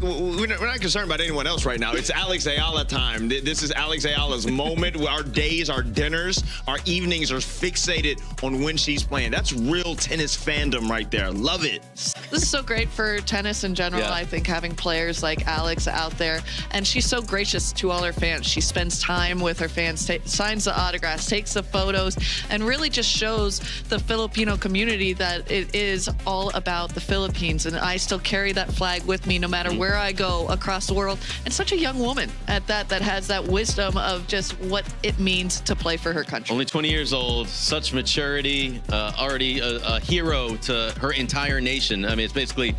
we're not concerned about anyone else right now. It's Alex Eala time. This is Alex Eala's moment. Our days, our dinners, our evenings are fixated on when she's playing. That's real tennis fandom right there. Love it. This is so great for tennis in general. I think having players like Alex out there, and she's so gracious to all her fans. She spends time with her fans, signs the autographs, takes the photos, and really just shows the Filipino community that it is all about the Philippines. And I still carry that flag with me no matter where I go across the world. And such a young woman at that has that wisdom of just what it means to play for her country. Only 20 years old, such maturity, already a hero to her entire nation. I mean, it's basically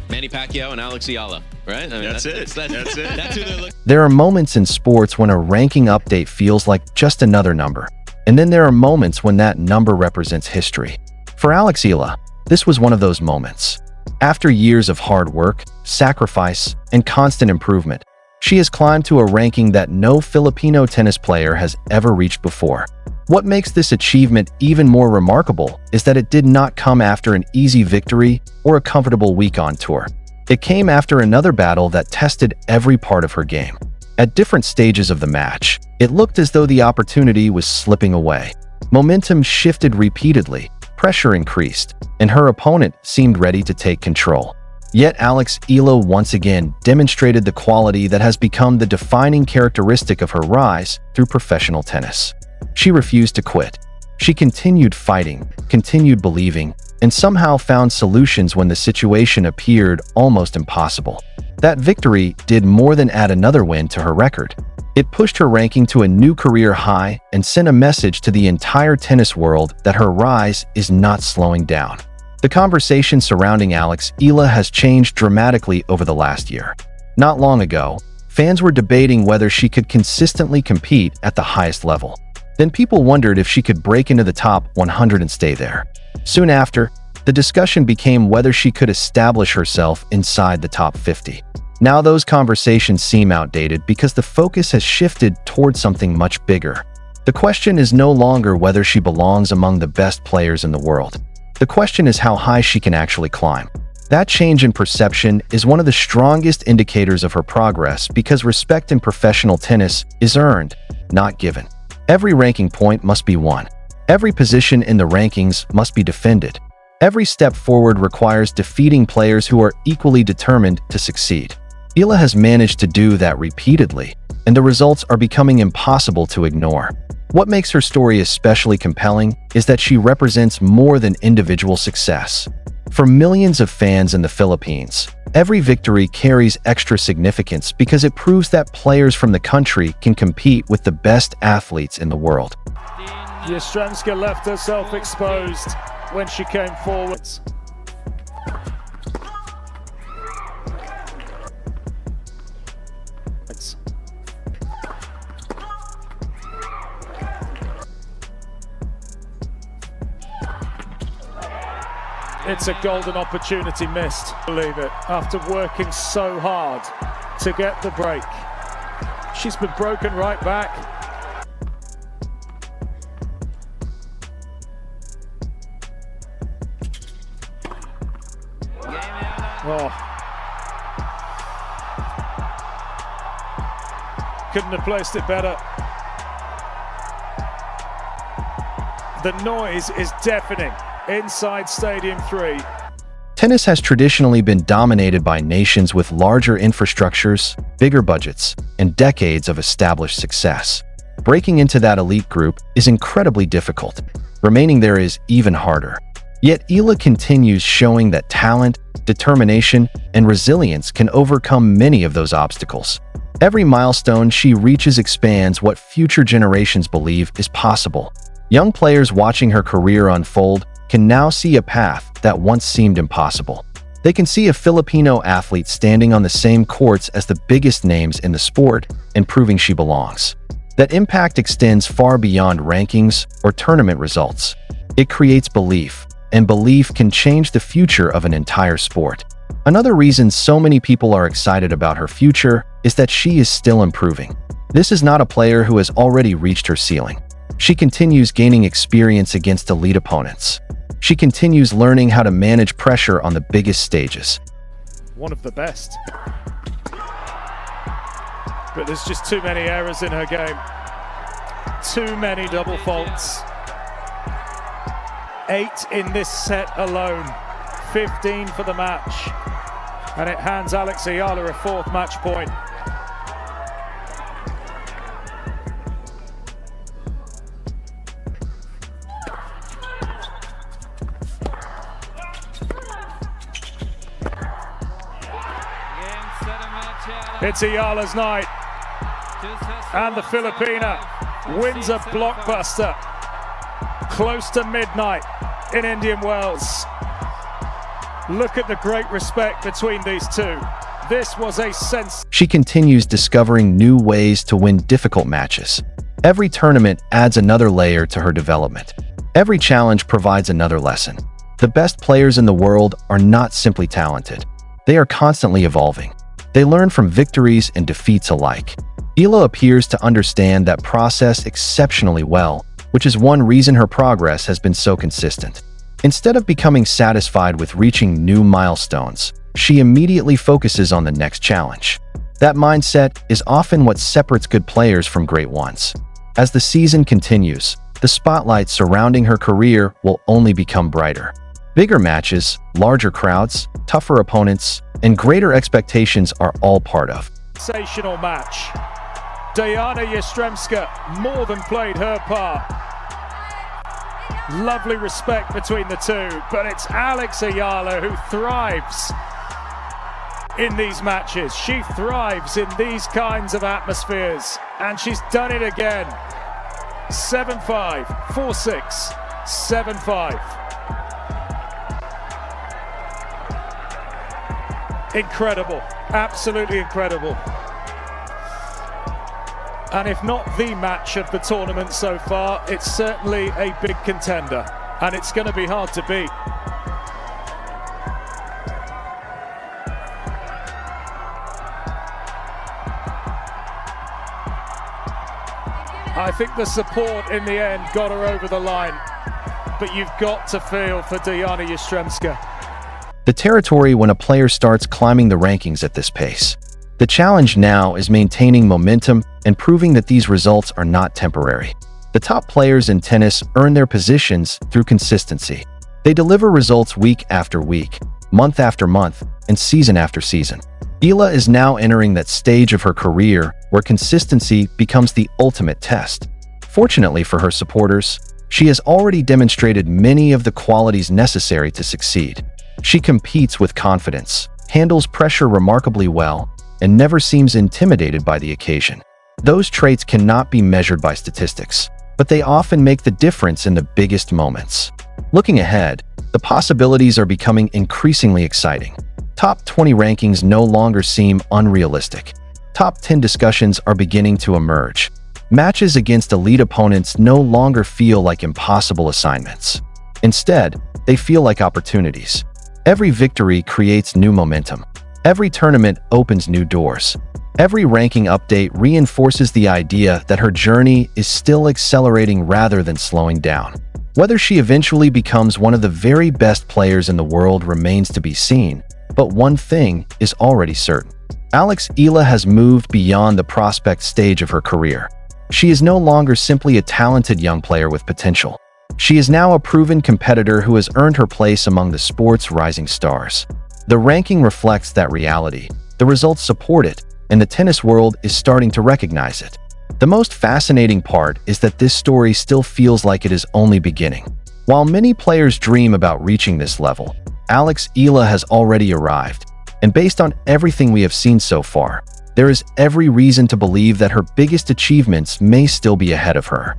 Manny Pacquiao and Alex Eala, right? I mean, that's it. That's it. That's who they're looking. There are moments in sports when a ranking update feels like just another number. And then there are moments when that number represents history. For Alex Eala, this was one of those moments. After years of hard work, sacrifice, and constant improvement, she has climbed to a ranking that no Filipino tennis player has ever reached before. What makes this achievement even more remarkable is that it did not come after an easy victory or a comfortable week on tour. It came after another battle that tested every part of her game. At different stages of the match, it looked as though the opportunity was slipping away. Momentum shifted repeatedly, pressure increased, and her opponent seemed ready to take control. Yet Alex Eala once again demonstrated the quality that has become the defining characteristic of her rise through professional tennis. She refused to quit. She continued fighting, continued believing, and somehow found solutions when the situation appeared almost impossible. That victory did more than add another win to her record. It pushed her ranking to a new career high and sent a message to the entire tennis world that her rise is not slowing down. The conversation surrounding Alex Eala has changed dramatically over the last year. Not long ago, fans were debating whether she could consistently compete at the highest level. Then people wondered if she could break into the top 100 and stay there. Soon after, the discussion became whether she could establish herself inside the top 50. Now those conversations seem outdated because the focus has shifted towards something much bigger. The question is no longer whether she belongs among the best players in the world. The question is how high she can actually climb. That change in perception is one of the strongest indicators of her progress because respect in professional tennis is earned, not given. Every ranking point must be won. Every position in the rankings must be defended. Every step forward requires defeating players who are equally determined to succeed. Eala has managed to do that repeatedly, and the results are becoming impossible to ignore. What makes her story especially compelling is that she represents more than individual success. For millions of fans in the Philippines, every victory carries extra significance because it proves that players from the country can compete with the best athletes in the world. Jastrzębska left herself exposed when she came forwards. It's a golden opportunity missed, believe it, after working so hard to get the break. She's been broken right back. Oh. Couldn't have placed it better. The noise is deafening inside Stadium 3. Tennis has traditionally been dominated by nations with larger infrastructures, bigger budgets, and decades of established success. Breaking into that elite group is incredibly difficult. Remaining there is even harder. Yet Eala continues showing that talent, determination, and resilience can overcome many of those obstacles. Every milestone she reaches expands what future generations believe is possible. Young players watching her career unfold can now see a path that once seemed impossible. They can see a Filipino athlete standing on the same courts as the biggest names in the sport and proving she belongs. That impact extends far beyond rankings or tournament results. It creates belief, and belief can change the future of an entire sport. Another reason so many people are excited about her future is that she is still improving. This is not a player who has already reached her ceiling. She continues gaining experience against elite opponents. She continues learning how to manage pressure on the biggest stages. One of the best. but there's just too many errors in her game. Too many double faults. 8 in this set alone. 15 for the match. And it hands Alex Eala a 4th match point. It's Eala's night, and the Filipina wins a blockbuster close to midnight in Indian Wells. Look at the great respect between these two. This was a sense. She continues discovering new ways to win difficult matches. Every tournament adds another layer to her development. Every challenge provides another lesson. The best players in the world are not simply talented. They are constantly evolving. They learn from victories and defeats alike. Eala appears to understand that process exceptionally well, which is one reason her progress has been so consistent. Instead of becoming satisfied with reaching new milestones, she immediately focuses on the next challenge. That mindset is often what separates good players from great ones. As the season continues, the spotlight surrounding her career will only become brighter. Bigger matches, larger crowds, tougher opponents, and greater expectations are all part of. Sensational match. Diana Yastremska more than played her part. Lovely respect between the two, but it's Alex Eala who thrives in these matches. She thrives in these kinds of atmospheres, and she's done it again. 7-5, 4-6, 7-5. Incredible, absolutely incredible. And if not the match of the tournament so far, it's certainly a big contender, and it's going to be hard to beat. I think the support in the end got her over the line, but you've got to feel for Diana Yastremska. The territory when a player starts climbing the rankings at this pace. The challenge now is maintaining momentum and proving that these results are not temporary. The top players in tennis earn their positions through consistency. They deliver results week after week, month after month, and season after season. Eala is now entering that stage of her career where consistency becomes the ultimate test. Fortunately for her supporters, she has already demonstrated many of the qualities necessary to succeed. She competes with confidence, handles pressure remarkably well, and never seems intimidated by the occasion. Those traits cannot be measured by statistics, but they often make the difference in the biggest moments. Looking ahead, the possibilities are becoming increasingly exciting. Top 20 rankings no longer seem unrealistic. Top 10 discussions are beginning to emerge. Matches against elite opponents no longer feel like impossible assignments. Instead, they feel like opportunities. Every victory creates new momentum. Every tournament opens new doors. Every ranking update reinforces the idea that her journey is still accelerating rather than slowing down. Whether she eventually becomes one of the very best players in the world remains to be seen, but one thing is already certain. Alex Eala has moved beyond the prospect stage of her career. She is no longer simply a talented young player with potential. She is now a proven competitor who has earned her place among the sport's rising stars. The ranking reflects that reality, the results support it, and the tennis world is starting to recognize it. The most fascinating part is that this story still feels like it is only beginning. While many players dream about reaching this level, Alex Eala has already arrived, and based on everything we have seen so far, there is every reason to believe that her biggest achievements may still be ahead of her.